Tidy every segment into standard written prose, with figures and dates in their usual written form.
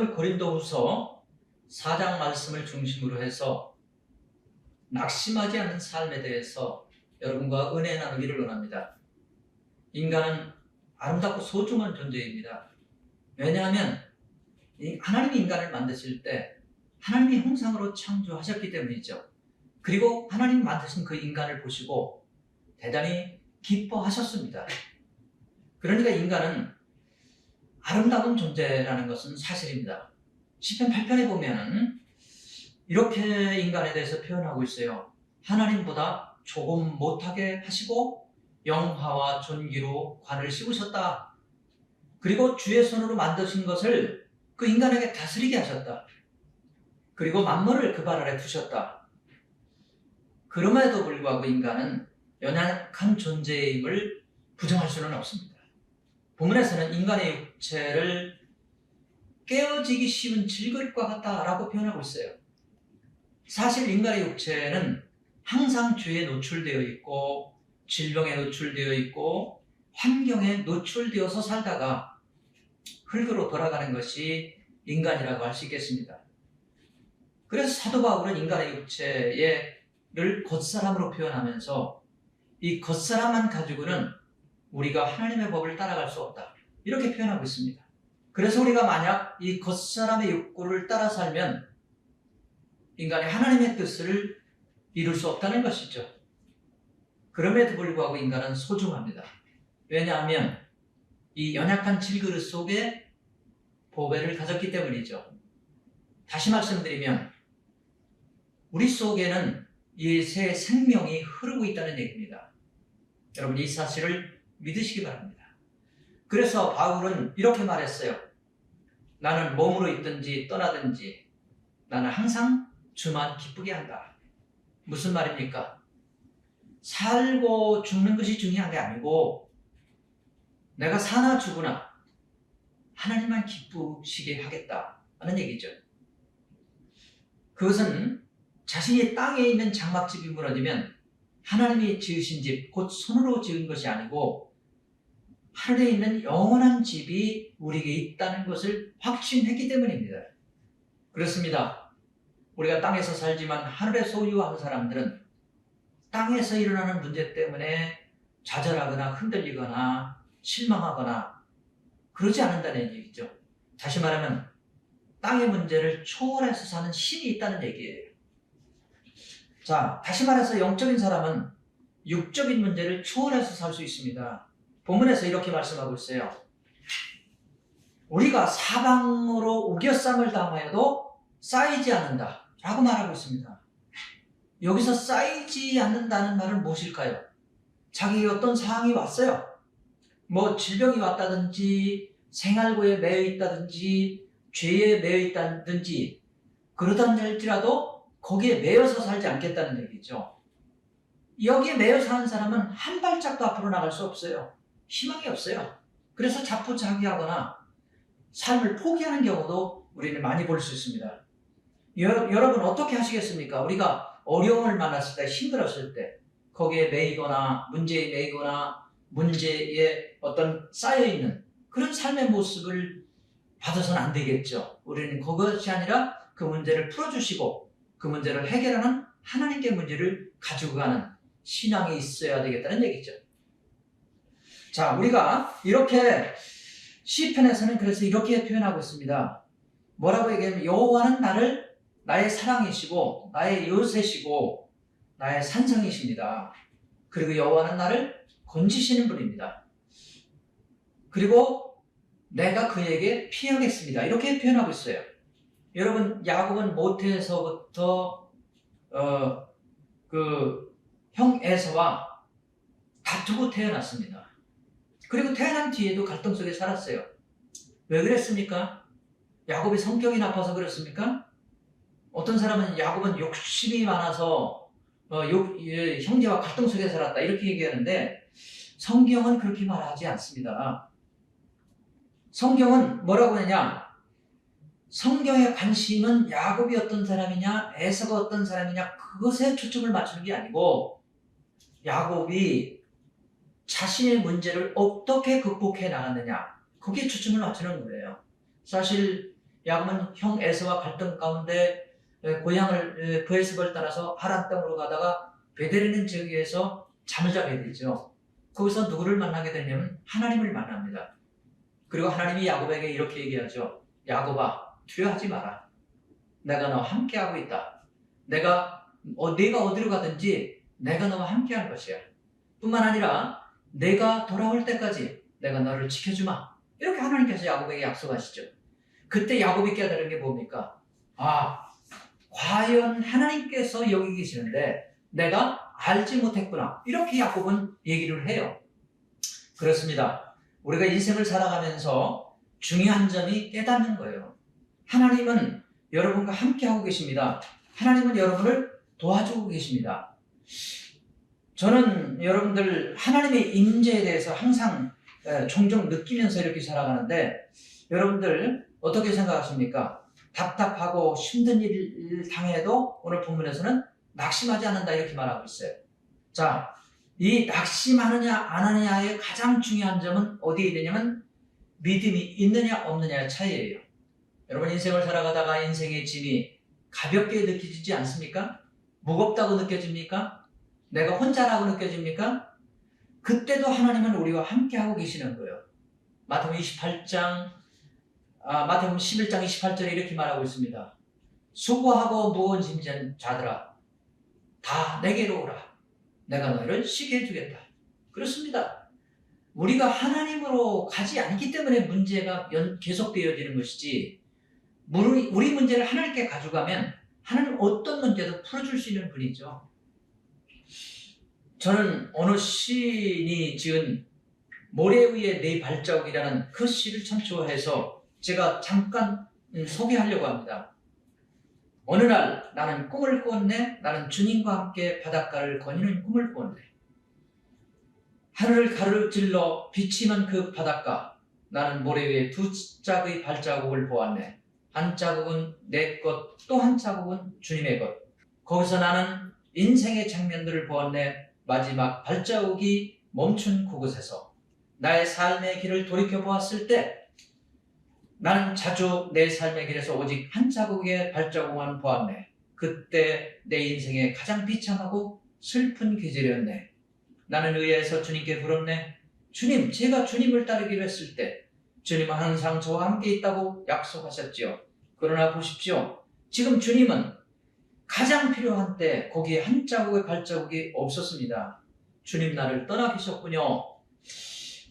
오늘 고린도후서 4장 말씀을 중심으로 해서 낙심하지 않는 삶에 대해서 여러분과 은혜 나누기를 원합니다. 인간은 아름답고 소중한 존재입니다. 왜냐하면 하나님이 인간을 만드실 때 하나님이 형상으로 창조하셨기 때문이죠. 그리고 하나님이 만드신 그 인간을 보시고 대단히 기뻐하셨습니다. 그러니까 인간은 아름다운 존재라는 것은 사실입니다. 시편 8편에 보면 이렇게 인간에 대해서 표현하고 있어요. 하나님보다 조금 못하게 하시고 영화와 존귀로 관을 씌우셨다. 그리고 주의 손으로 만드신 것을 그 인간에게 다스리게 하셨다. 그리고 만물을 그 발 아래 두셨다. 그럼에도 불구하고 인간은 연약한 존재임을 부정할 수는 없습니다. 본문에서는 인간의 육체를 깨어지기 쉬운 질그릇과 같다라고 표현하고 있어요. 사실 인간의 육체는 항상 주에 노출되어 있고 질병에 노출되어 있고 환경에 노출되어서 살다가 흙으로 돌아가는 것이 인간이라고 할 수 있겠습니다. 그래서 사도 바울은 인간의 육체를 겉사람으로 표현하면서 이 겉사람만 가지고는 우리가 하나님의 법을 따라갈 수 없다. 이렇게 표현하고 있습니다. 그래서 우리가 만약 이 겉사람의 욕구를 따라 살면 인간이 하나님의 뜻을 이룰 수 없다는 것이죠. 그럼에도 불구하고 인간은 소중합니다. 왜냐하면 이 연약한 질그릇 속에 보배를 가졌기 때문이죠. 다시 말씀드리면 우리 속에는 이 새 생명이 흐르고 있다는 얘기입니다. 여러분 이 사실을 믿으시기 바랍니다. 그래서 바울은 이렇게 말했어요. 나는 몸으로 있든지 떠나든지 나는 항상 주만 기쁘게 한다. 무슨 말입니까? 살고 죽는 것이 중요한 게 아니고 내가 사나 죽으나 하나님만 기쁘시게 하겠다는 얘기죠. 그것은 자신이 땅에 있는 장막집이 무너지면 하나님이 지으신 집, 곧 손으로 지은 것이 아니고 하늘에 있는 영원한 집이 우리에게 있다는 것을 확신했기 때문입니다. 그렇습니다. 우리가 땅에서 살지만 하늘에 소유한 사람들은 땅에서 일어나는 문제 때문에 좌절하거나 흔들리거나 실망하거나 그러지 않는다는 얘기죠. 다시 말하면 땅의 문제를 초월해서 사는 신이 있다는 얘기예요. 자, 다시 말해서 영적인 사람은 육적인 문제를 초월해서 살 수 있습니다. 본문에서 이렇게 말씀하고 있어요. 우리가 사방으로 우겨쌈을 당하여도 쌓이지 않는다 라고 말하고 있습니다. 여기서 쌓이지 않는다는 말은 무엇일까요? 자기에게 어떤 상황이 왔어요. 뭐 질병이 왔다든지 생활고에 매여 있다든지 죄에 매여 있다든지 그러다 할지라도 거기에 매여서 살지 않겠다는 얘기죠. 여기에 매여 사는 사람은 한 발짝도 앞으로 나갈 수 없어요. 희망이 없어요. 그래서 자포자기하거나 삶을 포기하는 경우도 우리는 많이 볼 수 있습니다. 여러분 어떻게 하시겠습니까? 우리가 어려움을 만났을 때, 힘들었을 때 거기에 매이거나 문제에 매이거나 문제에 어떤 쌓여있는 그런 삶의 모습을 받아서는 안 되겠죠. 우리는 그것이 아니라 그 문제를 풀어주시고 그 문제를 해결하는 하나님께 문제를 가지고 가는 신앙이 있어야 되겠다는 얘기죠. 자, 우리가 이렇게 시편에서는 그래서 이렇게 표현하고 있습니다. 뭐라고 얘기하면 여호와는 나의 사랑이시고 나의 요새시고 나의 산성이십니다. 그리고 여호와는 나를 건지시는 분입니다. 그리고 내가 그에게 피하겠습니다. 이렇게 표현하고 있어요. 여러분 야곱은 모태에서부터 형 에서와 다투고 태어났습니다. 그리고 태어난 뒤에도 갈등 속에 살았어요. 왜 그랬습니까? 야곱이 성격이 나빠서 그랬습니까? 어떤 사람은 야곱은 욕심이 많아서 형제와 갈등 속에 살았다 이렇게 얘기하는데 성경은 그렇게 말하지 않습니다. 성경은 뭐라고 하냐? 성경의 관심은 야곱이 어떤 사람이냐 에서가 어떤 사람이냐 그것에 초점을 맞추는 게 아니고 야곱이 자신의 문제를 어떻게 극복해 나갔느냐 거기에 초점을 맞추는 거예요. 사실 야곱은 형 에서와 갈등 가운데 고향을 브에습을 따라서 하란 땅으로 가다가 베델이라는 지역에서 잠을 자게 되죠. 거기서 누구를 만나게 되냐면 하나님을 만납니다. 그리고 하나님이 야곱에게 이렇게 얘기하죠. 야곱아, 두려워하지 마라. 내가 너와 함께하고 있다. 네가 어디로 가든지 내가 너와 함께할 것이야. 뿐만 아니라 내가 돌아올 때까지 내가 너를 지켜주마. 이렇게 하나님께서 야곱에게 약속하시죠. 그때 야곱이 깨달은 게 뭡니까? 과연 하나님께서 여기 계시는데 내가 알지 못했구나. 이렇게 야곱은 얘기를 해요. 그렇습니다. 우리가 인생을 살아가면서 중요한 점이 깨닫는 거예요. 하나님은 여러분과 함께하고 계십니다. 하나님은 여러분을 도와주고 계십니다. 저는 여러분들 하나님의 임재에 대해서 항상 종종 느끼면서 이렇게 살아가는데 여러분들 어떻게 생각하십니까? 답답하고 힘든 일을 당해도 오늘 본문에서는 낙심하지 않는다 이렇게 말하고 있어요. 자, 이 낙심하느냐 안 하느냐의 가장 중요한 점은 어디에 있느냐면 믿음이 있느냐 없느냐의 차이예요. 여러분 인생을 살아가다가 인생의 짐이 가볍게 느껴지지 않습니까? 무겁다고 느껴집니까? 내가 혼자라고 느껴집니까? 그때도 하나님은 우리와 함께하고 계시는 거예요. 마태복음 11장 28절에 이렇게 말하고 있습니다. 수고하고 무거운 짐진 자들아 다 내게로 오라. 내가 너희를 쉬게 해주겠다. 그렇습니다. 우리가 하나님으로 가지 않기 때문에 문제가 계속되어지는 것이지 우리 문제를 하나님께 가져가면 하나님 어떤 문제도 풀어줄 수 있는 분이죠. 저는 어느 시인이 지은 모래 위에 네 발자국이라는 그 시를 참 좋아해서 제가 잠깐 소개하려고 합니다. 어느 날 나는 꿈을 꾸었네. 나는 주님과 함께 바닷가를 거니는 꿈을 꾸었네. 하늘을 가로질러 비치는 그 바닷가. 나는 모래 위에 두 짝의 발자국을 보았네. 한 자국은 내 것, 또 한 자국은 주님의 것. 거기서 나는 인생의 장면들을 보았네. 마지막 발자국이 멈춘 그곳에서 나의 삶의 길을 돌이켜보았을 때 나는 자주 내 삶의 길에서 오직 한 자국의 발자국만 보았네. 그때 내 인생의 가장 비참하고 슬픈 계절이었네. 나는 의회에서 주님께 물었네. 주님, 제가 주님을 따르기로 했을 때 주님은 항상 저와 함께 있다고 약속하셨지요. 그러나 보십시오. 지금 주님은 가장 필요한 때 거기에 한 자국의 발자국이 없었습니다. 주님 나를 떠나 계셨군요.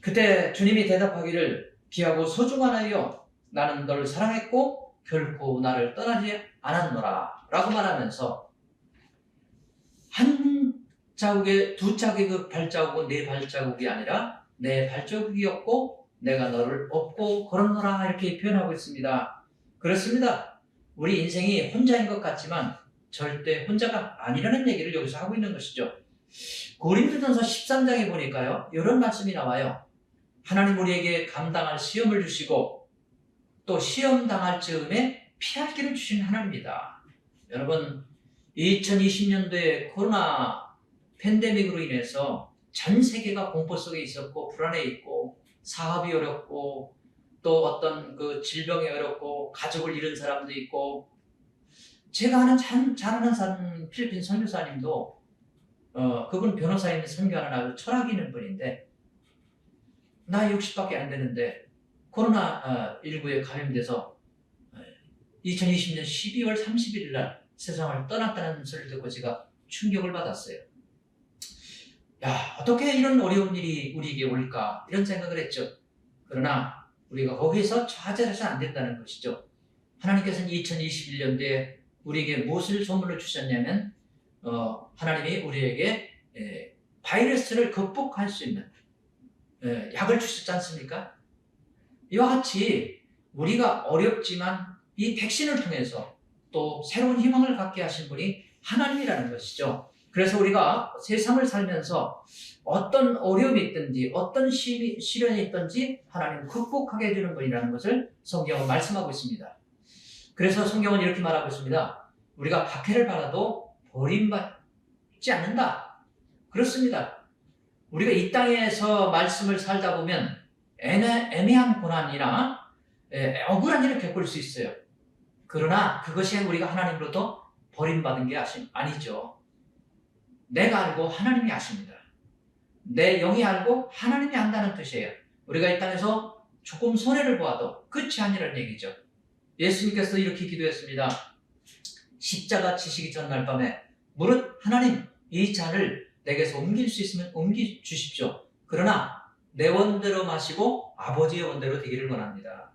그때 주님이 대답하기를 귀하고 소중한 아이여 나는 너를 사랑했고 결코 나를 떠나지 않았노라 라고 말하면서 한 자국의 두 자국의 그 발자국은 내 발자국이 아니라 내 발자국이었고 내가 너를 업고 걸었노라 이렇게 표현하고 있습니다. 그렇습니다. 우리 인생이 혼자인 것 같지만 절대 혼자가 아니라는 얘기를 여기서 하고 있는 것이죠. 고린도전서 13장에 보니까요 이런 말씀이 나와요. 하나님 우리에게 감당할 시험을 주시고 또 시험 당할 즈음에 피할 길을 주신 하나님입니다. 여러분 2020년도에 코로나 팬데믹으로 인해서 전 세계가 공포 속에 있었고 불안해 있고 사업이 어렵고 또 어떤 그 질병이 어렵고 가족을 잃은 사람도 있고 제가 아는 잘 아는 사람 필리핀 선교사님도 그분 변호사인 선교하는 아주 철학 있는 분인데 나이 60밖에 안 되는데 코로나19에 감염돼서 2020년 12월 31일 날 세상을 떠났다는 소리를 듣고 제가 충격을 받았어요. 야, 어떻게 이런 어려운 일이 우리에게 올까 이런 생각을 했죠. 그러나 우리가 거기서 좌절해서는 안 된다는 것이죠. 하나님께서는 2021년도에 우리에게 무엇을 선물로 주셨냐면 하나님이 우리에게 바이러스를 극복할 수 있는 약을 주셨지 않습니까? 이와 같이 우리가 어렵지만 이 백신을 통해서 또 새로운 희망을 갖게 하신 분이 하나님이라는 것이죠. 그래서 우리가 세상을 살면서 어떤 어려움이 있든지 어떤 시련이 있든지 하나님은 극복하게 해주는 분이라는 것을 성경은 말씀하고 있습니다. 그래서 성경은 이렇게 말하고 있습니다. 우리가 박해를 받아도 버림받지 않는다. 그렇습니다. 우리가 이 땅에서 말씀을 살다 보면 애매한 고난이나 억울한 일을 겪을 수 있어요. 그러나 그것이 우리가 하나님으로부터 버림받은 게 아니죠. 내가 알고 하나님이 아십니다. 내 영이 알고 하나님이 안다는 뜻이에요. 우리가 이 땅에서 조금 손해를 보아도 끝이 아니라는 얘기죠. 예수님께서 이렇게 기도했습니다. 십자가 지시기 전날 밤에 무릇 하나님 이 잔을 내게서 옮길 수 있으면 옮겨 주십시오. 그러나 내 원대로 마시고 아버지의 원대로 되기를 원합니다.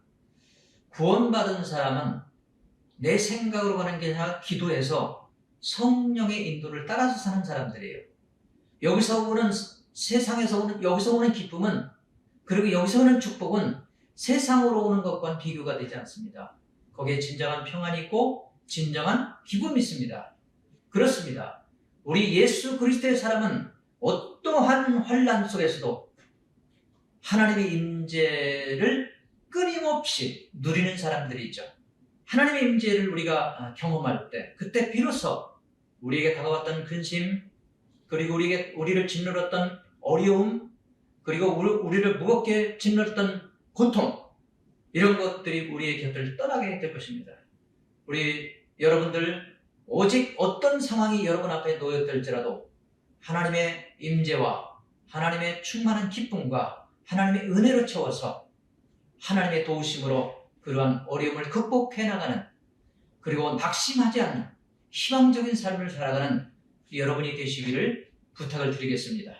구원받은 사람은 내 생각으로 가는 게 아니라 기도해서 성령의 인도를 따라서 사는 사람들이에요. 여기서 오는 기쁨은, 그리고 여기서 오는 축복은 세상으로 오는 것과는 비교가 되지 않습니다. 거기에 진정한 평안이 있고 진정한 기쁨이 있습니다. 그렇습니다. 우리 예수 그리스도의 사람은 어떠한 환난 속에서도 하나님의 임재를 끊임없이 누리는 사람들이죠. 하나님의 임재를 우리가 경험할 때, 그때 비로소 우리에게 다가왔던 근심, 그리고 우리를 짓눌렀던 어려움, 그리고 우리를 무겁게 짓눌렀던 고통, 이런 것들이 우리의 곁을 떠나게 될 것입니다. 우리 여러분들, 오직 어떤 상황이 여러분 앞에 놓였을지라도 하나님의 임재와 하나님의 충만한 기쁨과 하나님의 은혜로 채워서 하나님의 도우심으로 그러한 어려움을 극복해 나가는, 그리고 낙심하지 않는 희망적인 삶을 살아가는 여러분이 되시기를 부탁을 드리겠습니다.